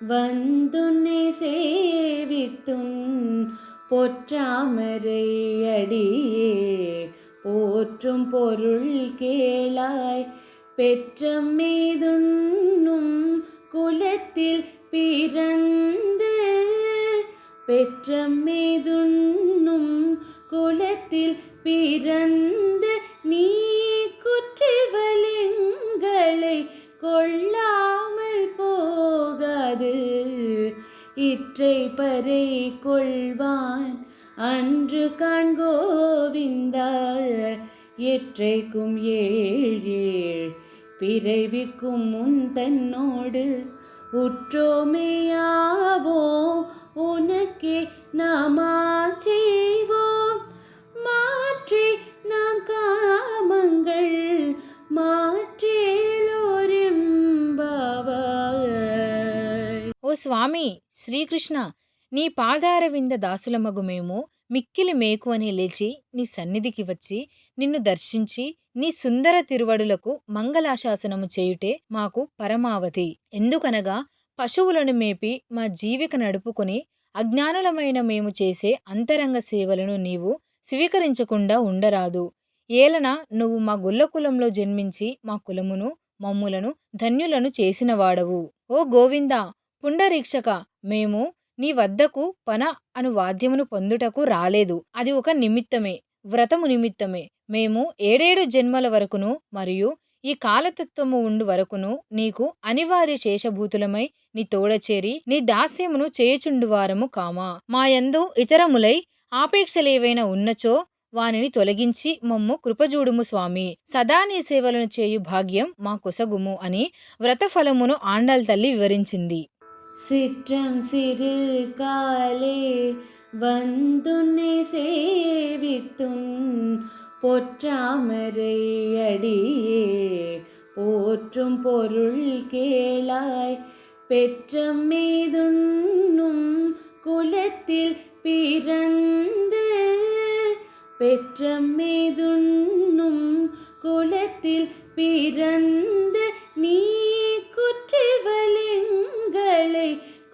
வந்துன்னை சேவித்துன் பொற்றாமரை அடியே போற்றும் பொருள் கேளாய். பெற்றமெய்துண்ணும் குலத்தில் பிறந்து பெற்றமெய்துண்ணும் குலத்தில் பிறந்து நீ குற்றவலிங்களை கொள்ளாமல் போகாது. இற்றை பறை கொள்வான் அன்று காண்கோவிந்தா. எற்றைக்கும் ஏழேழ் பிறவிக்கும் முன் தன்னோடு உற்றோமையாவோம் உனக்கே நாமா செய்வோம். மாற்றி நாம் காமங்கள் మాట్రేలోరింబావాయ్. ఓ స్వామి శ్రీకృష్ణ, నీ పాదారవింద దాసులమగు మేము మిక్కిలి మేకువని లేచి నీ సన్నిధికి వచ్చి నిన్ను దర్శించి నీ సుందర తిరువడులకు మంగళాశాసనము చేయుటే మాకు పరమావధి. ఎందుకనగా పశువులను మేపి మా జీవిక నడుపుకొని అజ్ఞానులమైన మేము చేసే అంతరంగ సేవలను నీవు స్వీకరించకుండా ఉండరాదు. ఏలన నువ్వు మా గొల్లకులంలో జన్మించి మా కులమును మమ్ములను ధన్యులను చేసినవాడవు. ఓ గోవిందా పుండరీక్షక, మేము నీ వద్దకు పన అను వాద్యమును పొందుటకు రాలేదు. అది ఒక నిమిత్తమే, వ్రతము నిమిత్తమే. మేము 7 జన్మల వరకును మరియు ఈ కాలతత్వము ఉండు వరకును నీకు అనివార్య శేషభూతులమై నీ తోడచేరి నీ దాస్యమును చేయుచుండువారము కామా. మాయందు ఇతరములై ఆపేక్షలేవైనా ఉన్నచో వానిని తొలగించి మమ్ము కృపజూడుము స్వామి. సదా నీ సేవలను చేయు భాగ్యం మా కొసగుము అని వ్రతఫలమును ఆండాల్ తల్లి వివరించింది. சிற்றம் சிறு காலே வந்துன்னை சேவித்துன் பொற்றாமரை அடியே போற்றும் பொருள் கேளாய். பெற்றமெய்துண்ணும் குலத்தில் பிறந்து பெற்றமெய்துண்ணும் குலத்தில் பிறந்து நீ குற்றவலிங்களை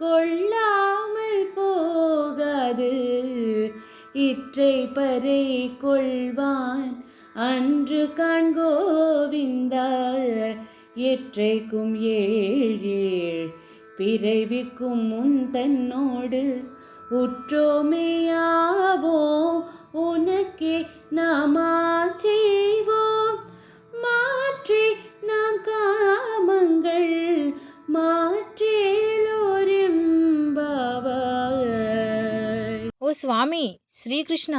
கொள்ளாமல் போகாது. இற்றை பறை கொள்வான் அன்று காண்கோவிந்தா. எற்றைக்கும் ஏழேழ் பிறவிக்கும் முன் தன்னோடு உற்றோமையாவோம் உனக்கே நாமா செய்வோம். மாற்றி நாம் காமங்கள் మాట్రేలోరింబావాయ్. ఓ స్వామి శ్రీకృష్ణ,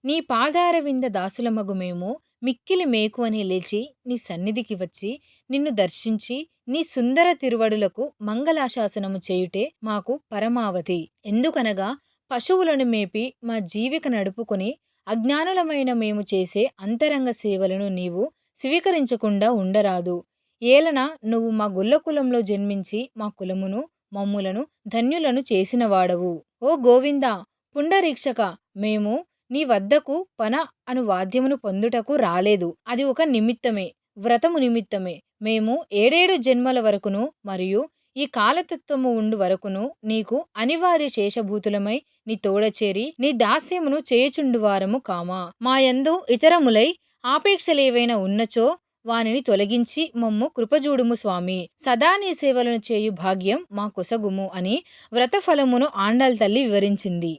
నీ పాదారవింద దాసులమగు మేము మిక్కిలి మేకువని లేచి నీ సన్నిధికి వచ్చి నిన్ను దర్శించి నీ సుందర తిరువడులకు మంగళాశాసనము చేయుటే మాకు పరమావధి. ఎందుకనగా పశువులను మేపి మా జీవిక నడుపుకొని అజ్ఞానులమైన మేము చేసే అంతరంగ సేవలను నీవు స్వీకరించకుండా ఉండరాదు. ఏలన నువ్వు మా గొల్లకులంలో జన్మించి మా కులమును మమ్ములను ధన్యులను చేసినవాడవు. ఓ గోవిందా పుండరీక్షక, మేము నీ వద్దకు పన అను వాద్యమును పొందుటకు రాలేదు. అది ఒక నిమిత్తమే, వ్రతము నిమిత్తమే. మేము 7 జన్మల వరకును మరియు ఈ కాలతత్వము ఉండు వరకును నీకు అనివార్య శేషభూతులమై నీ తోడచేరి నీ దాస్యమును చేయుచుండువారము కామా. మాయందు ఇతరములై ఆపేక్షలేవైనా ఉన్నచో వానిని తొలగించి మమ్ము కృపజూడుము స్వామి. సదా నీ సేవలను చేయు భాగ్యం మా కొసగుము అని వ్రతఫలమును ఆండాల్ తల్లి వివరించింది.